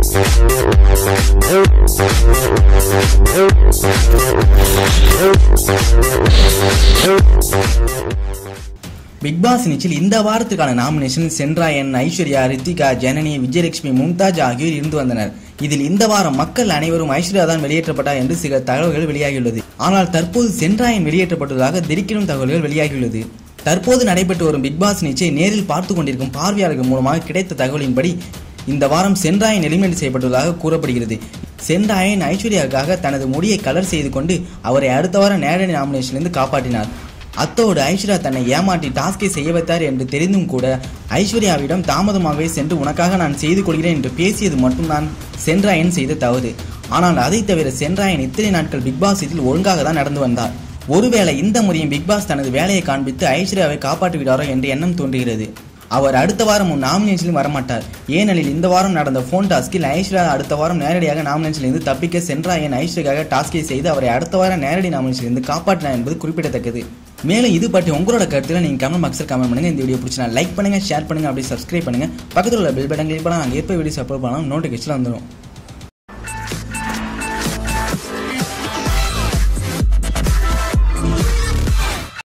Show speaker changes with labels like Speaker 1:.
Speaker 1: Big pass நிகழ்ச்சியில் இந்த வாரத்துக்கான நாமினேஷன் சென்றாயன், ஐஸ்வர்யா, ரித்திகா, ஜனனி, விஜயலட்சுமி, மும்தாஜ் ஆகியோர் இருந்து வந்தனர். இதில் இந்த வாரம் மக்கள் அனைவரும் ஐஸ்வர்யா தான் வெளியேற்றப்பட்டார் என்று சில தகவல்கள் வெளியாகியுள்ளது. ஆனால் தற்போது சென்றாயன் வெளியேற்றப்பட்டதாக திடுக்கிடும் தகவல்கள் வெளியாகியுள்ளது. தற்போது நடைபெற்று வரும் பிக் பாஸ் நிகழ்ச்சியை நேரில் பார்த்து கொண்டிருக்கும் பார்வையாளர்கள் மூலமாக கிடைத்த தகவலின்படி இந்த வாரம் சென்றாயன் எலிமினேட் செய்யப்பட்டுள்ளதாக கூறப்படுகிறது. சென்றாயன் ஐஸ்வர்யாவுக்காக தனது முடியை கலர் செய்து கொண்டு அவரை அடுத்த வாரம் நேரடி நாமினேஷனிலிருந்து காப்பாற்றினார். அத்தோடு ஐஸ்வர்யா தன்னை ஏமாற்றி டாஸ்கை செய்ய வைத்தார் என்று தெரிந்தும் கூட ஐஸ்வர்யாவிடம் தாமதமாகவே சென்று உனக்காக நான் செய்து கொள்கிறேன் என்று பேசியது மட்டும்தான் சென்றாயன் செய்த தவறு. ஆனால் அதை தவிர சென்றாயன் இத்தனை நாட்கள் பிக் பாஸ் இதில் ஒழுங்காக தான் நடந்து வந்தார். ஒருவேளை இந்த முறையும் பிக் பாஸ் தனது வேலையை காண்பித்து ஐஸ்வர்யாவை காப்பாற்றி விடாரோ என்ற எண்ணம் தோன்றுகிறது. அவர் அடுத்த வாரம் நாமினேஷனில் வரமாட்டார். ஏனெனில் இந்த வாரம் நடந்த போன் டாஸ்கில் ஐஸ்வர்யா அடுத்த வாரம் நேரடியாக நாமினேஷனிலிருந்து தப்பிக்க சென்றாயன் ஐஸ்வர்யாவாக டாஸ்கை செய்து அவரை அடுத்த வாரம் நேரடி நாமினேஷனிலிருந்து காப்பாற்றினார் என்பது குறிப்பிடத்தக்கது. மேலும் இது பற்றி உங்களோட கருத்துல நீங்க கமெண்ட் பாக்ஸில் கமெண்ட் பண்ணுங்க. இந்த வீடியோ பிடிச்சினா லைக் பண்ணுங்க, ஷேர் பண்ணுங்க, அப்படியே சப்ஸ்கிரைப் பண்ணுங்க. பக்கத்தில் உள்ள பெல் பட்டன் கிளிக் பண்ணா நாங்கள் எப்போ வீடியோஸ் அப்லோட் பண்ணாலும் நோட்டிஃபிகேஷன் வந்துடும்.